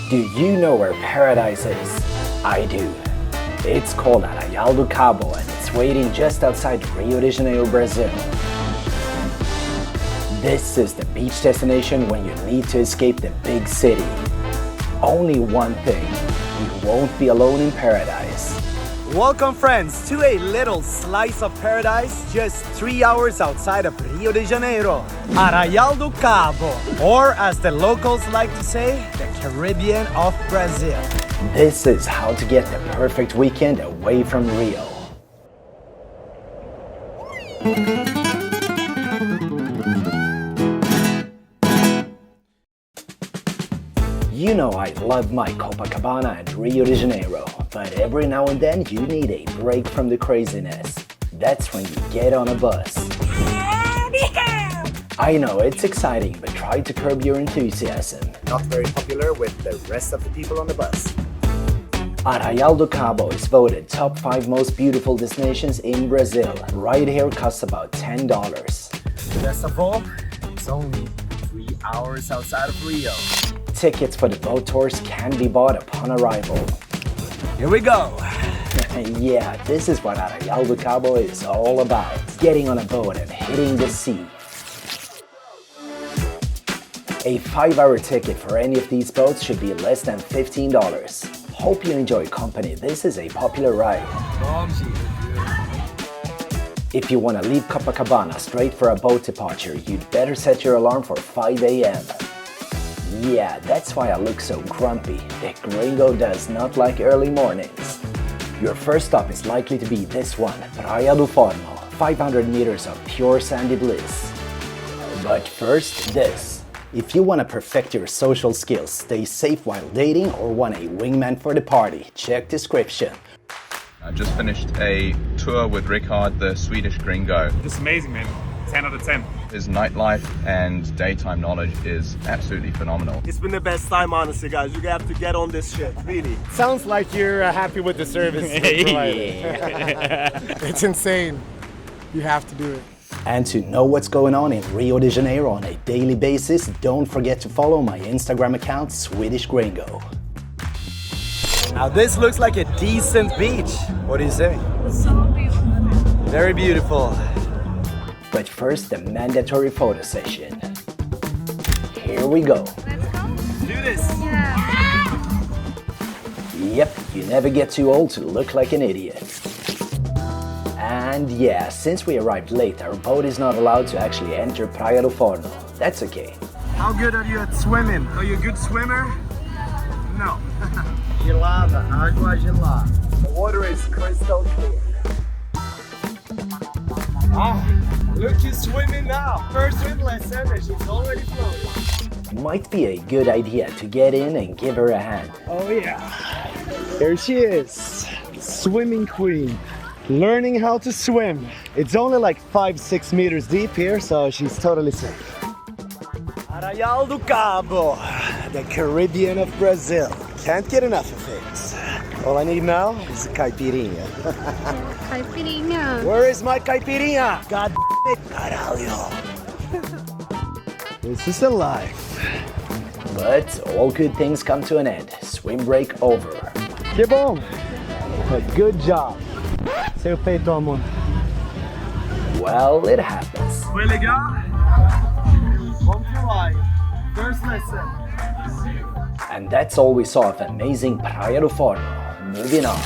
Do you know where paradise is? I do. It's called Arraial do Cabo and it's waiting just outside Rio de Janeiro, Brazil. This is the beach destination when you need to escape the big city. Only one thing, you won't be alone in paradise. Welcome friends to a little slice of paradise just 3 hours outside of Rio de Janeiro, Arraial do Cabo, or as the locals like to say, the Caribbean of Brazil. This is how to get the perfect weekend away from Rio. You know I love my Copacabana and Rio de Janeiro, but every now and then you need a break from the craziness. That's when you get on a bus. I know it's exciting, but try to curb your enthusiasm. Not very popular with the rest of the people on the bus. Arraial do Cabo is voted top 5 most beautiful destinations in Brazil. Right here costs about $10. Best of all, it's only 3 hours outside of Rio. Tickets for the boat tours can be bought upon arrival. Here we go! Yeah, this is what Arraial do Cabo is all about. Getting on a boat and hitting the sea. A 5-hour ticket for any of these boats should be less than $15. Hope you enjoy company, this is a popular ride. If you want to leave Copacabana straight for a boat departure, you'd better set your alarm for 5 a.m. Yeah, that's why I look so grumpy. The gringo does not like early mornings. Your first stop is likely to be this one, Praia do Forno, 500 meters of pure sandy bliss. But first, this. If you want to perfect your social skills, stay safe while dating, or want a wingman for the party, check description. I just finished a tour with Rickard, the Swedish gringo. It's amazing, man. 10 out of 10. His nightlife and daytime knowledge is absolutely phenomenal. It's been the best time, honestly, guys. You have to get on this shit, really. Sounds like you're happy with the service provided. It's insane. You have to do it. And to know what's going on in Rio de Janeiro on a daily basis, don't forget to follow my Instagram account, Swedish Gringo. Now this looks like a decent beach. What do you say? So beautiful. Very beautiful. But first, the mandatory photo session. Here we go. Let's go. Do this. Yeah. Yep, you never get too old to look like an idiot. And yeah, since we arrived late, our boat is not allowed to actually enter Praia do Forno. That's okay. How good are you at swimming? Are you a good swimmer? No. Gelada, água gelada. The water is crystal clear. Look, who's swimming now. First swim lesson and she's already floating. Might be a good idea to get in and give her a hand. Oh yeah. Here she is. Swimming queen. Learning how to swim. It's only like 5-6 meters deep here, so she's totally safe. Arraial do Cabo, the Caribbean of Brazil. Can't get enough of it. All I need now is a caipirinha. Caipirinha. Where is my caipirinha? God damn it, caralho. This is the life. But all good things come to an end. Swim break over. Que bom. Good job. Seu feito, amor. Well, it happens. Foi legal? Vamos pro live. First lesson. And that's all we saw of amazing Praia do Forno. Moving on.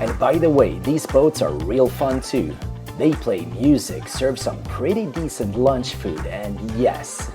And by the way, these boats are real fun too. They play music, serve some pretty decent lunch food, and yes,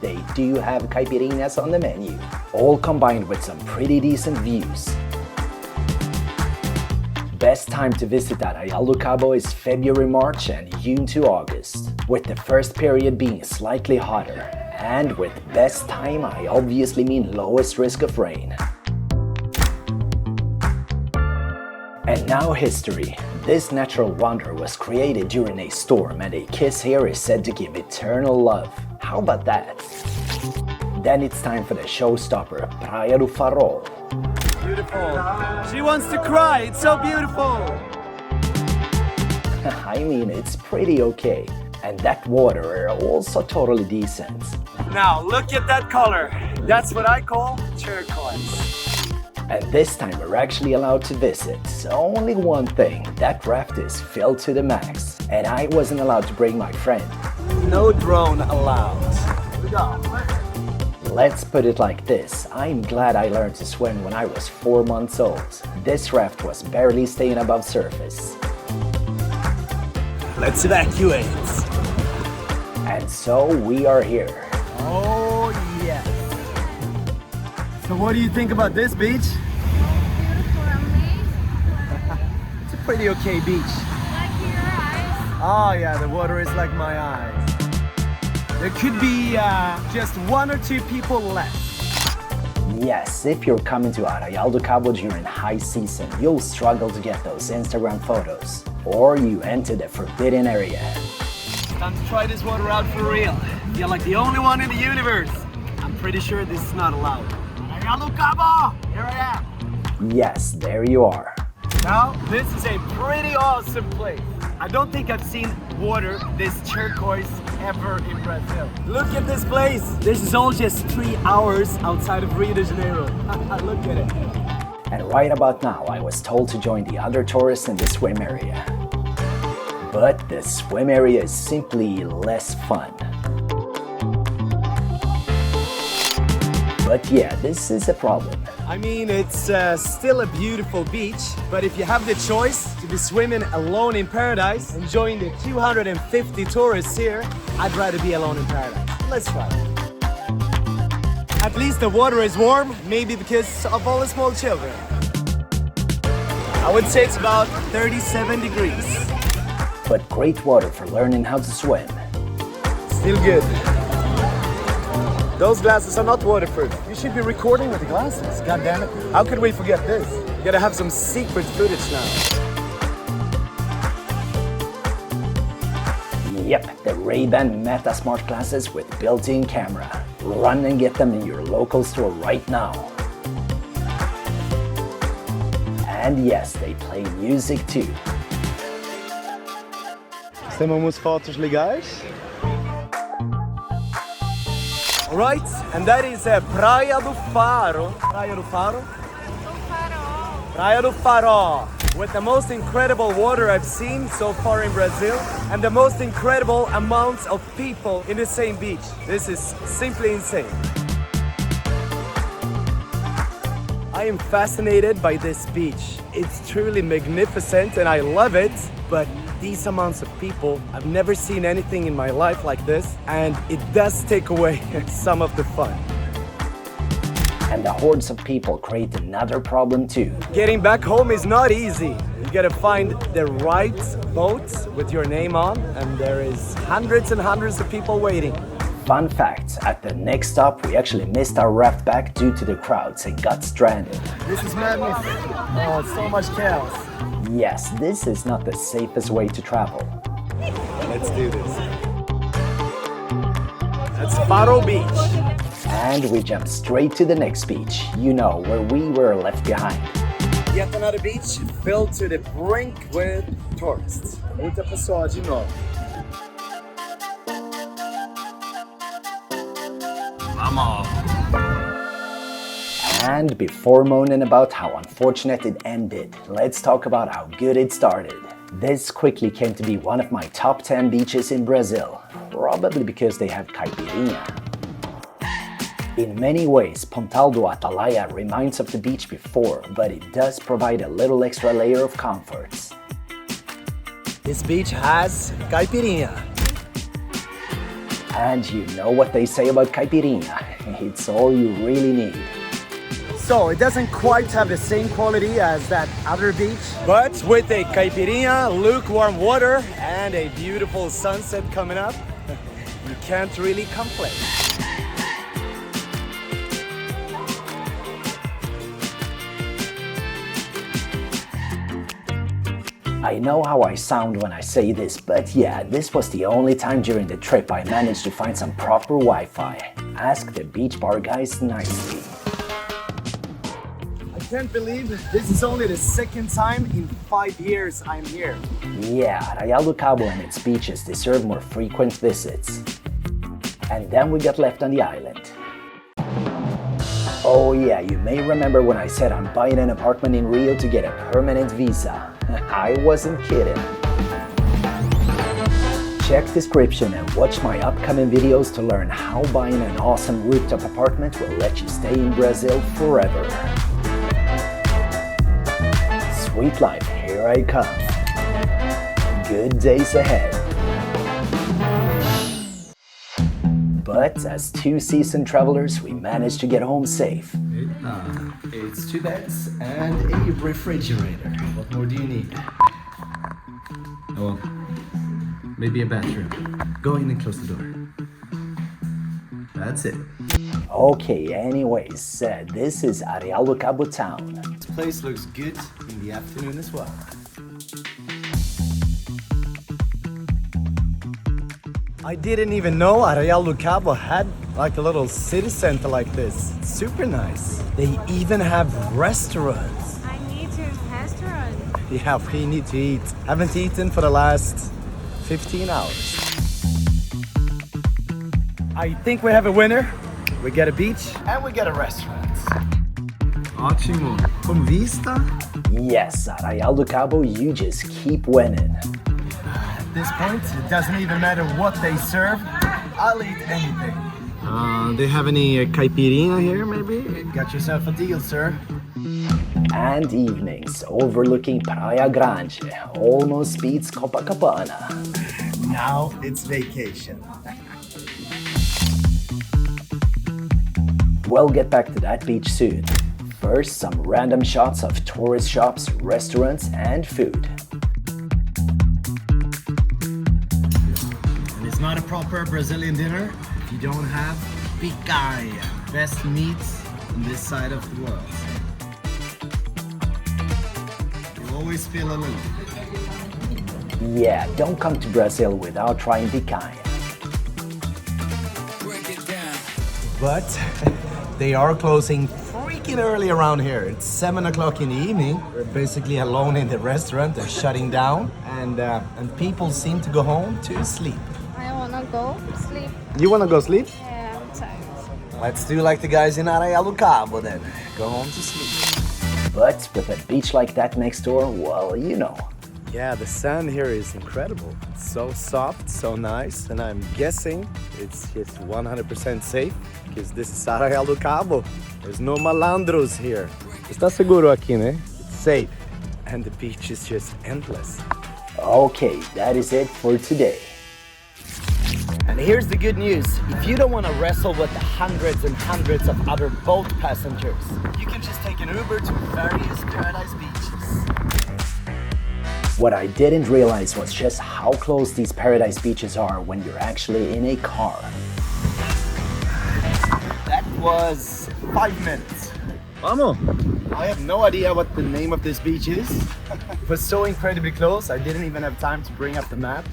they do have caipirinhas on the menu. All combined with some pretty decent views. Best time to visit Arraial do Cabo is February, March and June to August, with the first period being slightly hotter. And with best time, I obviously mean lowest risk of rain. And now history. This natural wonder was created during a storm, and a kiss here is said to give eternal love. How about that? Then it's time for the showstopper, Praia do Farol. Beautiful. She wants to cry. It's so beautiful. I mean, it's pretty okay. And that water are also totally decent. Now look at that color. That's what I call turquoise. And this time we're actually allowed to visit. So only one thing, that raft is filled to the max. And I wasn't allowed to bring my friend. No drone allowed. Let's put it like this, I'm glad I learned to swim when I was 4 months old. This raft was barely staying above surface. Let's evacuate. And so we are here. Oh yeah. So what do you think about this beach? Beautiful, amazing. It's a pretty okay beach. Like your eyes. Oh yeah, the water is like my eyes. There could be just 1 or 2 people left. Yes, if you're coming to Arraial do Cabo during high season, you'll struggle to get those Instagram photos. Or you enter the forbidden area. Time to try this water out for real. Feel like the only one in the universe. I'm pretty sure this is not allowed. Arraial do Cabo! Here I am. Yes, there you are. Now, this is a pretty awesome place. I don't think I've seen water this turquoise ever in Brazil. Look at this place. This is all just 3 hours outside of Rio de Janeiro. Look at it. And right about now, I was told to join the other tourists in the swim area. But the swim area is simply less fun. But yeah, this is a problem. I mean, it's still a beautiful beach, but if you have the choice to be swimming alone in paradise, enjoying the 250 tourists here, I'd rather be alone in paradise. Let's try it. At least the water is warm, maybe because of all the small children. I would say it's about 37 degrees. But great water for learning how to swim. Still good. Those glasses are not waterproof. You should be recording with the glasses. God damn it. How could we forget this? You gotta have some secret footage now. Yep, the Ray-Ban Meta Smart glasses with built-in camera. Run and get them in your local store right now. And yes, they play music too. Temos fotos legais. Alright, and that is Praia do Faro. Praia do Faro? Farol. Praia do Farol. With the most incredible water I've seen so far in Brazil and the most incredible amounts of people in the same beach. This is simply insane. I am fascinated by this beach. It's truly magnificent and I love it, but these amounts of people, I've never seen anything in my life like this, and it does take away some of the fun. And the hordes of people create another problem too. Getting back home is not easy. You gotta find the right boat with your name on, and there is hundreds and hundreds of people waiting. Fun fact, at the next stop we actually missed our raft back due to the crowds and got stranded. This is madness. Oh, it's so much chaos. Yes, this is not the safest way to travel. Let's do this. That's Farol Beach. And we jump straight to the next beach, you know, where we were left behind. Yet another beach filled to the brink with tourists. Muita pessoa de novo. Vamos! And before moaning about how unfortunate it ended, let's talk about how good it started. This quickly came to be one of my top 10 beaches in Brazil, probably because they have caipirinha. In many ways, Pontal do Atalaia reminds of the beach before, but it does provide a little extra layer of comforts. This beach has caipirinha. And you know what they say about caipirinha, it's all you really need. So it doesn't quite have the same quality as that other beach, but with a caipirinha, lukewarm water, and a beautiful sunset coming up, you can't really complain. I know how I sound when I say this, but yeah, this was the only time during the trip I managed to find some proper Wi-Fi. Ask the beach bar guys nicely. I can't believe this is only the second time in 5 years I'm here. Yeah, Arraial do Cabo and its beaches deserve more frequent visits. And then we got left on the island. Oh yeah, you may remember when I said I'm buying an apartment in Rio to get a permanent visa. I wasn't kidding. Check description and watch my upcoming videos to learn how buying an awesome rooftop apartment will let you stay in Brazil forever. Sweet life, here I come. Good days ahead. But as two seasoned travelers, we managed to get home safe. It's 2 beds and a refrigerator. What more do you need? Oh, maybe a bathroom. Go in and close the door. That's it. Okay, anyways, this is Arraial do Cabo town. This place looks good in the afternoon as well. I didn't even know Arraial do Cabo had like a little city center like this. It's super nice. They even have restaurants. I need to restaurant. Yeah, we need to eat. Haven't eaten for the last 15 hours. I think we have a winner. We get a beach and we get a restaurant. Ótimo. Com vista. Yes, Arraial do Cabo, you just keep winning. At this point, it doesn't even matter what they serve. I'll eat anything. They have any caipirinha here, maybe? Got yourself a deal, sir. And evenings overlooking Praia Grande almost beats Copacabana. Now it's vacation. We'll get back to that beach soon. First, some random shots of tourist shops, restaurants, and food. And it's not a proper Brazilian dinner if you don't have picanha. Best meats on this side of the world. You always feel a little. Yeah, don't come to Brazil without trying picanha. But they are closing freaking early around here. It's 7 o'clock in the evening. We're basically alone in the restaurant. They're shutting down, and people seem to go home to sleep. I wanna go sleep. You wanna go sleep? Yeah, I'm tired. Let's do like the guys in Arraial do Cabo then. Go home to sleep. But with a beach like that next door, well, you know. Yeah, the sand here is incredible. It's so soft, so nice, and I'm guessing it's just 100% safe because this is Arraial do Cabo. There's no malandros here. Está seguro aqui, né? It's safe. And the beach is just endless. Okay, that is it for today. And here's the good news. If you don't want to wrestle with the hundreds and hundreds of other boat passengers, you can just take an Uber to various paradise beaches. What I didn't realize was just how close these paradise beaches are when you're actually in a car. That was 5 minutes. Vamos! I have no idea what the name of this beach is. It was so incredibly close, I didn't even have time to bring up the map.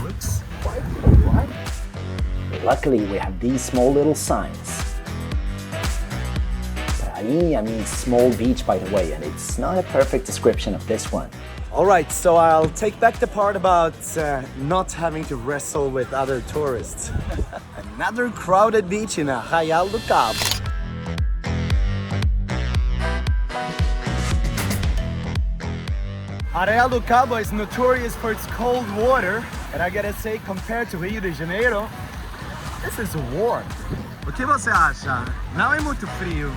Looks quite wide. Luckily, we have these small little signs. Prainha means small beach, by the way, and it's not a perfect description of this one. All right, so I'll take back the part about not having to wrestle with other tourists. Another crowded beach in Arraial do Cabo. Arraial do Cabo is notorious for its cold water, and I gotta say, compared to Rio de Janeiro, this is warm. O que você acha? Não é muito frio.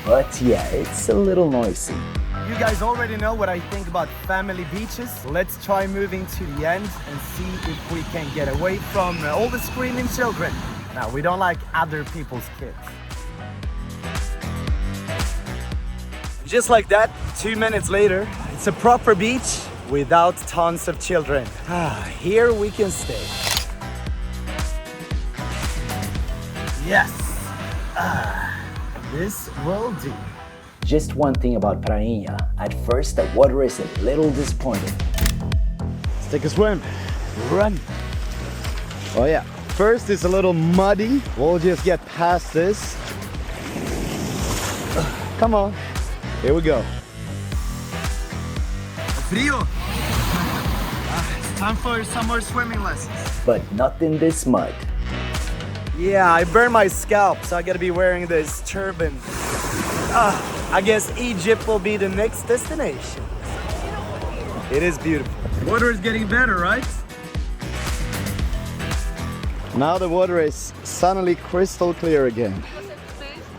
But yeah, it's a little noisy. You guys already know what I think about family beaches. Let's try moving to the end and see if we can get away from all the screaming children. Now, we don't like other people's kids. Just like that, 2 minutes later, it's a proper beach without tons of children. Here we can stay. Yes. This will do. Just one thing about Prainha. At first, the water is a little disappointing. Let's take a swim. Run. Oh yeah. First it's a little muddy. We'll just get past this. Come on. Here we go. Frio. It's time for some more swimming lessons. But not in this mud. Yeah, I burned my scalp, so I gotta be wearing this turban. I guess Egypt will be the next destination. It is beautiful. Water is getting better, right? Now the water is suddenly crystal clear again.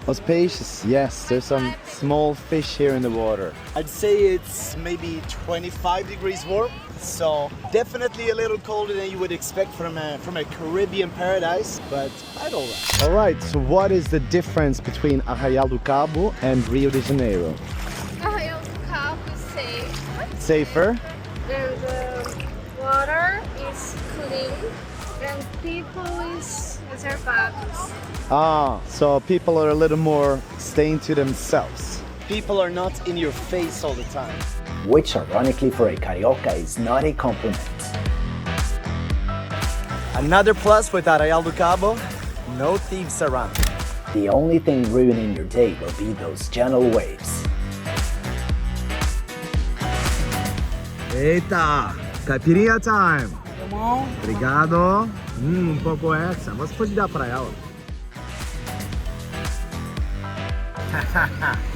Auspicious, yes, there's some small fish here in the water. I'd say it's maybe 25 degrees warm, so definitely a little colder than you would expect from a Caribbean paradise, but quite alright. Alright, so what is the difference between Arraial do Cabo and Rio de Janeiro? Arraial do Cabo is safe. Safer? And the water is clean. And people is reservados. Ah, so people are a little more staying to themselves. People are not in your face all the time. Which ironically for a carioca is not a compliment. Another plus with Arraial do Cabo, no thieves around. The only thing ruining your day will be those gentle waves. Eita, caipirinha time. Obrigado. Pouco essa. Você pode dar para ela.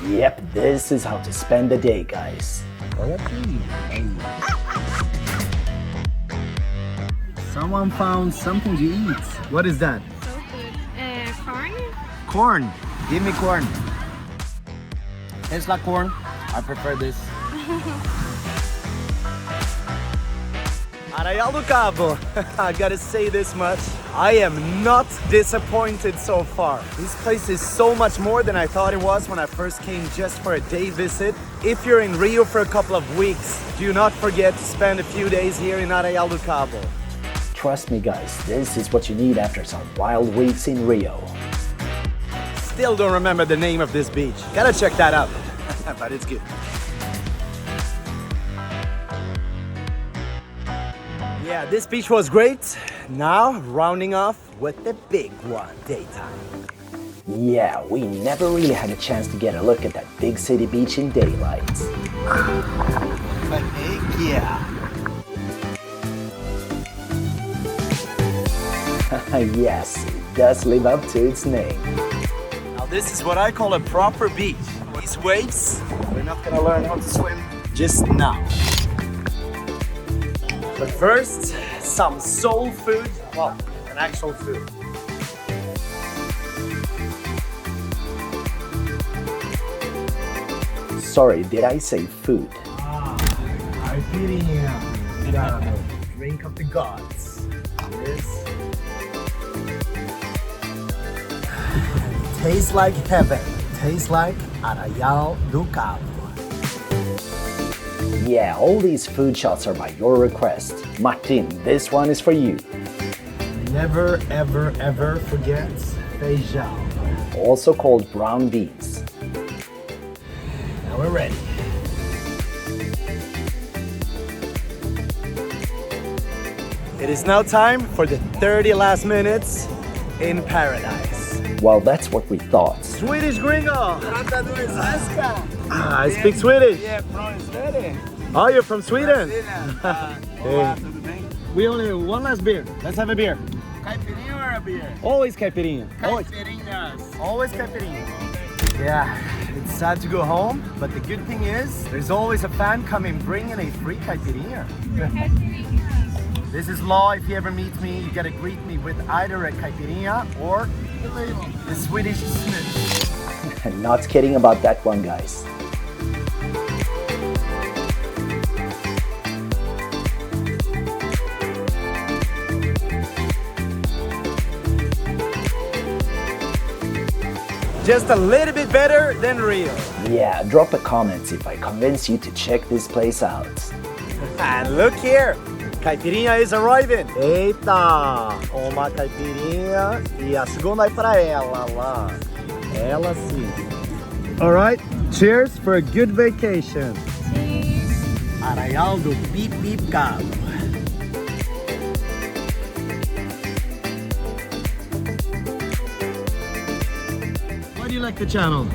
Yep, this is how to spend the day, guys. Someone found something to eat. What is that? So good. Corn? Corn. Give me corn. It's like corn. I prefer this. Arraial do Cabo, I gotta say this much, I am not disappointed so far. This place is so much more than I thought it was when I first came just for a day visit. If you're in Rio for a couple of weeks, do not forget to spend a few days here in Arraial do Cabo. Trust me guys, this is what you need after some wild weeks in Rio. Still don't remember the name of this beach. Gotta check that out, but it's good. Yeah, this beach was great. Now, rounding off with the big one, daytime. Yeah, we never really had a chance to get a look at that big city beach in daylight. But heck yeah. Yes, it does live up to its name. Now this is what I call a proper beach. These waves, we're not gonna learn how to swim just now. But first, some soul food, well, an actual food. Sorry, did I say food? Caipirinha, the drink of the gods. This tastes like heaven. Tastes like Arraial do Cabo. Yeah, all these food shots are by your request. Martin, this one is for you. Never, ever, ever forget feijão. Also called brown beans. Now we're ready. It is now time for the 30 last minutes in paradise. Well, that's what we thought. Swedish gringo! I speak Swedish. Yeah, from Sweden. Oh, you're from Sweden? Olá, tudo bem? We only have one last beer. Let's have a beer. Caipirinha or a beer? Always caipirinha. Always. Caipirinhas. Always caipirinha. Yeah, it's sad to go home, but the good thing is there's always a fan coming bringing a free caipirinha. This is law. If you ever meet me, you gotta greet me with either a caipirinha or the Swedish snus. Not kidding about that one, guys. Just a little bit better than Rio. Yeah, drop a comment if I convince you to check this place out. And look here, caipirinha is arriving. Eita, uma caipirinha e a segunda é para ela lá. Ela sim. All right, cheers for a good vacation. Cheese. Arraial do Beep Beep Cabo. Why do you like the channel?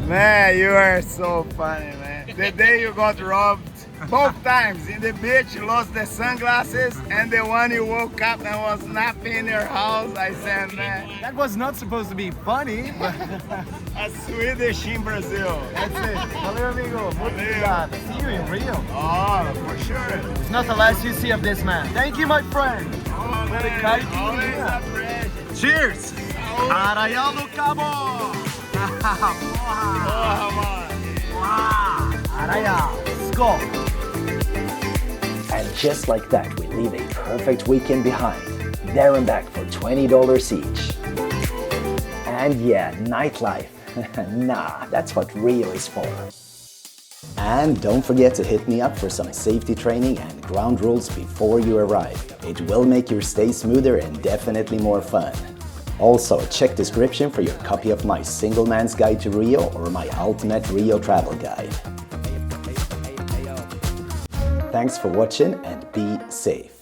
Man, you are so funny, man. The day you got robbed, Both times. In the beach, lost the sunglasses, and the one you woke up and was napping in your house. I said, man, That was not supposed to be funny, but a Swedish in Brazil. that's it. Valeu, amigo. Muito obrigado. See you in Rio. Oh, for sure. It's not the last you see of this man. Thank you, my friend. Oh, Very man, kind. always a pleasure. Cheers! Arraial do Cabo! Oh, man. Arraial, let's go! And just like that, we leave a perfect weekend behind. There and back for $20 each. And yeah, nightlife. Nah, that's what Rio is for. And don't forget to hit me up for some safety training and ground rules before you arrive. It will make your stay smoother and definitely more fun. Also, check description for your copy of my Single Man's Guide to Rio or my Ultimate Rio Travel Guide. Thanks for watching and be safe.